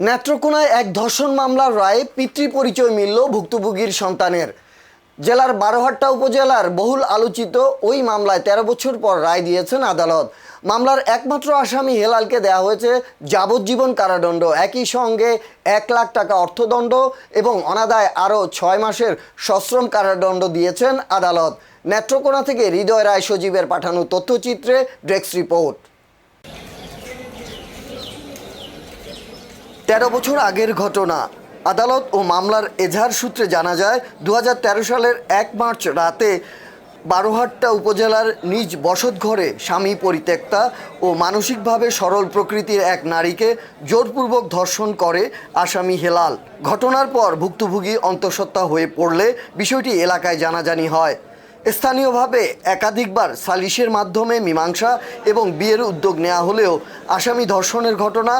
নেত্রকোনায় এক ধর্ষণ মামলার রায়ে পিতৃ পরিচয় মিলল ভুক্তভোগীর সন্তানের। জেলার বারোহাট্টা উপজেলার বহুল আলোচিত ওই মামলায় 13 বছর পর রায় দিয়েছেন আদালত। মামলার একমাত্র আসামি হেলালকে দেওয়া হয়েছে যাবজ্জীবন কারাদণ্ড, একই সঙ্গে 1 লাখ টাকা অর্থদণ্ড এবং অনাদায়ে আরও 6 মাসের সশ্রম কারাদণ্ড দিয়েছেন আদালত। নেত্রকোনা থেকে হৃদয় রায় সজীবের পাঠানো তথ্যচিত্রে ডেস্ক রিপোর্ট। 13 বছর আগের ঘটনা। আদালত ও মামলার এজাহার সূত্রে জানা যায় 2013 সালের 1 মার্চ রাতে বারোহাট্টা উপজেলার নিজ বসতঘরে স্বামী পরিত্যক্তা ও মানসিকভাবে সরল প্রকৃতির এক নারীকে জোরপূর্বক ধর্ষণ করে আসামি হেলাল। ঘটনার পর ভুক্তভোগী অন্তঃসত্ত্বা হয়ে পড়লে বিষয়টি এলাকায় জানাজানি হয়। স্থানীয়ভাবে একাধিকবার সালিশের মাধ্যমে মীমাংসা এবং বিয়ের উদ্যোগ নেওয়া হলেও আসামি ধর্ষণের ঘটনা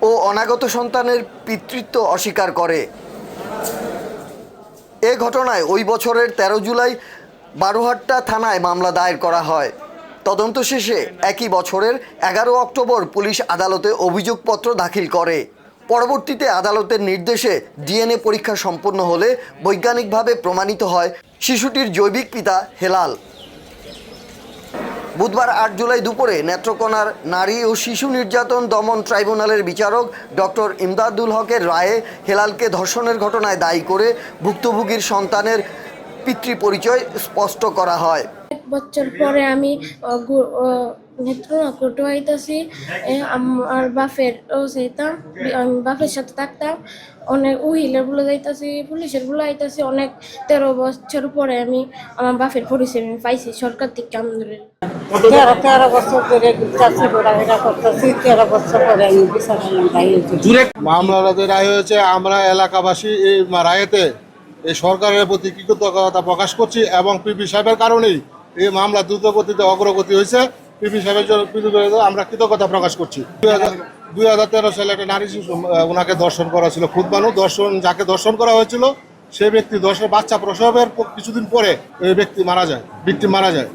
ও অনাগত সন্তানের পিতৃত্ব অস্বীকার করে। এ ঘটনায় ওই বছরের 13 জুলাই বারোহাট্টা থানায় মামলা দায়ের করা হয়। তদন্ত শেষে একই বছরের 11 অক্টোবর পুলিশ আদালতে অভিযোগপত্র দাখিল করে। পরবর্তীতে আদালতের নির্দেশে ডিএনএ পরীক্ষা সম্পন্ন হলে বৈজ্ঞানিকভাবে প্রমাণিত হয় শিশুটির জৈবিক পিতা হেলাল। বুধবার 8 জুলাই দুপুরে নেত্রকোনার নারী ও শিশু নির্যাতন দমন ট্রাইব্যুনালের বিচারক ডক্টর ইমদাদুল হকের রায়ে হেলালকে ধর্ষণের ঘটনায় দায়ী করে ভুক্তভোগীর সন্তানের পিতৃ পরিচয় স্পষ্ট করা হয়। 1 বছর পরে আমি নেত্রকোনা কোর্টে আইতাছি। আমার বাপের চাইতাম, আমি বাপের সাথে থাকতাম। অনেক উহিলের বলে যাইতাছি, পুলিশের বলে আইতাছি। অনেক 13 বছর পরে আমি আমার বাপের পরিচয় আমি পাইছি সরকার থেকে। আলহামদুলিল্লাহ 13 বছর ধরে চাকরি ঘোরাফেরা করতেছি। 13 বছর পরে আমি বিচার মামলার যে রায় হয়েছে, আমরা এলাকাবাসী এই রায়েতে এই সরকারের প্রতি কৃতজ্ঞতা প্রকাশ করছি এবং পিপি সাহেবের কারণেই এই মামলা দ্রুত গতিতে অগ্রগতি হয়েছে। পিপি সাহেবের জন্য আমরা কৃতজ্ঞতা প্রকাশ করছি। 2013 সালে একটা নারী শিশু ওনাকে ধর্ষণ করা ছিল। খুদবানু দর্শন, যাকে ধর্ষণ করা হয়েছিল সেই ব্যক্তি বাচ্চা প্রসবের কিছুদিন পরে ওই ব্যক্তি মারা যায়, ভিকটিম মারা যায়।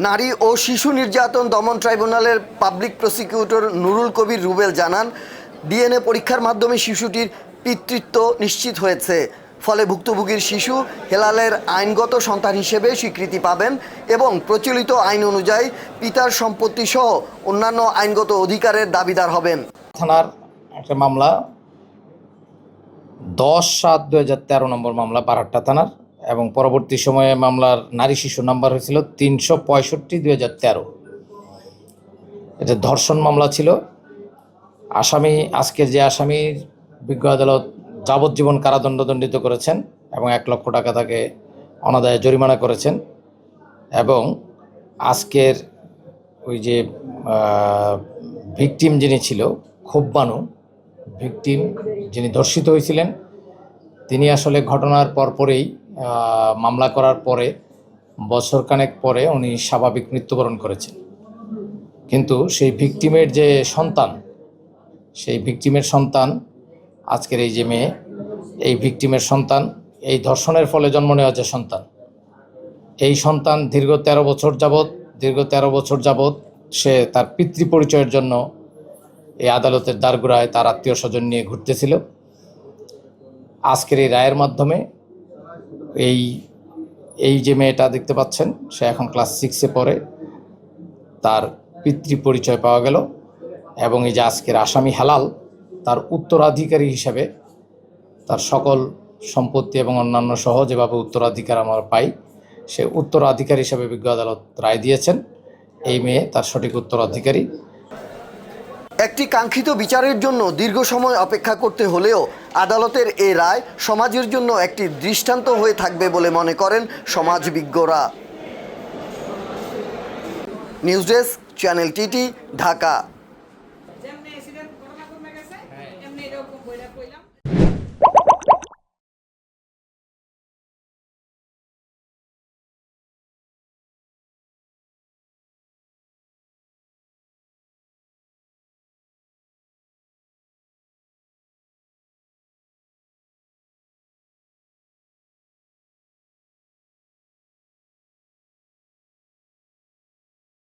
নারী ও শিশু নির্যাতন দমন ট্রাইব্যুনালের পাবলিক প্রসিকিউটর নুরুল কবির রুবেল জানান, ডিএনএ পরীক্ষার মাধ্যমে শিশুটির পিতৃত্ব নিশ্চিত হয়েছে। ফলে ভুক্তভোগীর শিশু হেলালের আইনগত সন্তান হিসেবে স্বীকৃতি পাবেন এবং প্রচলিত আইন অনুযায়ী পিতার সম্পত্তি সহ অন্যান্য আইনগত অধিকারের দাবিদার হবেন। থানার একটা মামলা 10/7/2013 নম্বর মামলা বারহাট্টা থানার, এবং পরবর্তী সময়ে মামলার নারী শিশু নাম্বার হয়েছিল 365/2013। এটা ধর্ষণ মামলা ছিল। আসামি, আজকের যে আসামির বিজ্ঞ আদালত যাবজ্জীবন কারাদণ্ড দণ্ডিত করেছেন এবং 1 লক্ষ টাকা তাকে অনাদায়ে জরিমানা করেছেন। এবং আজকের ওই যে ভিকটিম যিনি ছিল, খুববানু ভিকটিম যিনি ধর্ষিত হয়েছিলেন, তিনি আসলে ঘটনার পরপরেই মামলা করার পরে বছরখানেক পরে উনি স্বাভাবিক মৃত্যুবরণ করেছেন। কিন্তু সেই ভিকটিমের যে সন্তান, সেই ভিকটিমের সন্তান, আজকের এই যে মেয়ে, এই ভিকটিমের সন্তান, এই ধর্ষণের ফলে জন্ম নেওয়া যে সন্তান, এই সন্তান দীর্ঘ 13 বছর যাবৎ সে তার পিতৃ পরিচয়ের জন্য এই আদালতের দ্বারগোড়ায় তার আত্মীয় স্বজন নিয়ে ঘুরতেছিল। আজকের এই রায়ের মাধ্যমে এই যে মেয়েটা দেখতে পাচ্ছেন, সে এখন ক্লাস 6-এ পড়ে, তার পিতৃ পরিচয় পাওয়া গেল। এবং এই যে আজকের আসামি হেলাল, তার উত্তরাধিকারী হিসাবে তার সকল সম্পত্তি এবং অন্যান্য সহ যেভাবে উত্তরাধিকার আমরা পাই, সে উত্তরাধিকার হিসাবে বিজ্ঞ আদালত রায় দিয়েছেন। এই মেয়ে তার সঠিক উত্তরাধিকারী। একটি কাঙ্ক্ষিত বিচারের জন্য দীর্ঘ সময় অপেক্ষা করতে হলেও আদালতের এই রায় সমাজের জন্য একটি দৃষ্টান্ত হয়ে থাকবে বলে মনে করেন সমাজবিজ্ঞরা। News desk, channel TT, Dhaka.